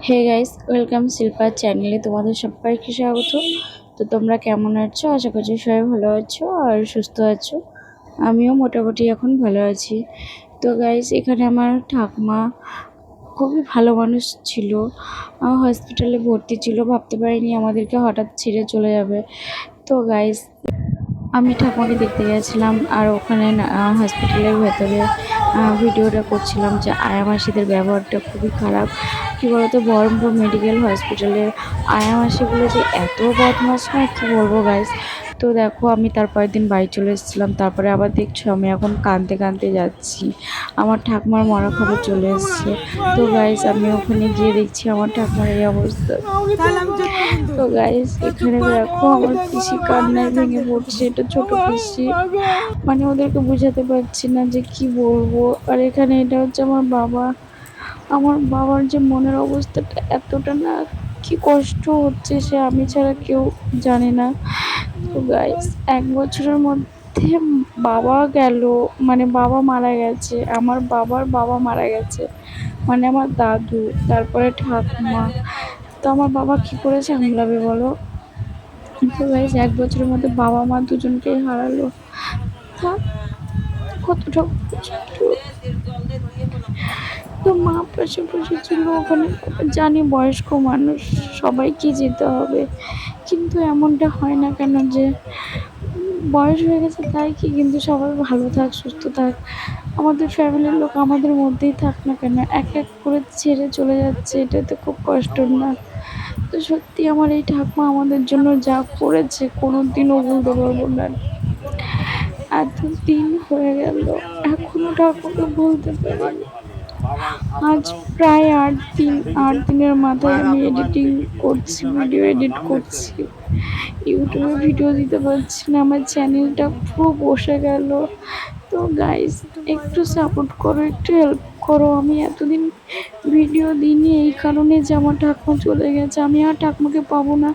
Hey guys, welcome শিল্পার চ্যানেলে তোমাদের সবাইকে স্বাগত। তো তোমরা কেমন আছো? আশা করছি সবাই ভালো আছো আর সুস্থ আছো। আমিও মোটামুটি এখন ভালো আছি। তো গাইস, এখানে আমার ঠাকুমা খুবই ভালো মানুষ ছিল। হসপিটালে ভর্তি ছিল, ভাবতে পারিনি আমাদেরকে হঠাৎ ছেড়ে চলে যাবে। তো গাইস, আমি ঠাকুমাকে দেখতে গেছিলাম আর ওখানে হসপিটালের ভেতরে ভিডিওটা করছিলাম যে আয়া মাসিদের ব্যবহারটা খুবই খারাপ। কী বলতো, বহরমপুর মেডিকেল হসপিটালের আয়া মাসিগুলো যে এত বদমাশ না, কী বলবো গাইস। তো দেখো, আমি তারপরের দিন বাড়ি চলে এসেছিলাম। তারপরে আবার দেখছো আমি এখন কাঁদতে কাঁদতে যাচ্ছি, আমার ঠাকুমার মরা খবর চলে এসছে। তো গাইস, আমি ওখানে গিয়ে দেখছি আমার ঠাকুমার এই অবস্থা। তো গাইস, এখানে দেখো আমার পিসি কান্নায় ভেঙে পড়ছে। এটা ছোট পিসি, মানে ওদেরকে বোঝাতে পারছি না যে কি বলবো। আর এখানে এটা হচ্ছে আমার বাবা। আমার বাবার যে মনের অবস্থাটা এতটা না, কি কষ্ট হচ্ছে সে আমি ছাড়া কেউ জানে না। তো গাইস, 1 বছরের মধ্যে বাবা গেল, মানে বাবা মারা গেছে, আমার বাবার বাবা মারা গেছে, মানে আমার দাদু, তারপরে ঠাকুমা। তো আমার বাবা কি করে সামলাবে বলো? তো গাইস, 1 বছরের মধ্যে বাবা মা দুজনকেই হারালো। তা কতটা কষ্ট। তো মা পাশে বসেছিল ওখানে। জানি বয়স্ক মানুষ, সবাইকে যেতে হবে, কিন্তু এমনটা হয় না কেন যে বয়স হয়ে গেছে তাই কি, কিন্তু সবাই ভালো থাক, সুস্থ থাক। আমাদের ফ্যামিলির লোক আমাদের মধ্যেই থাক না কেন, এক এক করে ছেড়ে চলে যাচ্ছে, এটা তো খুব কষ্টের না? তো সত্যি আমার এই ঠাকুমা আমাদের জন্য যা করেছে কোনো দিনও ভুলতে পারবো না। এতদিন হয়ে গেল এখনো ঠাকুরকে বলতে পারিনি। আজ প্রায় 8 দিন, 8 দিনের মাথায় আমি এডিটিং করছি, ভিডিও এডিট করছি, ইউটিউবে ভিডিও দিতে পারছি না, আমার চ্যানেলটা পুরো বসে গেল। তো গাইস, একটু সাপোর্ট করো, একটু হেল্প করো। আমি এতদিন ভিডিও দিইনি এই কারণে যে আমার ঠাকুমা চলে গেছে, আমি আর ঠাকুমাকে পাবো না।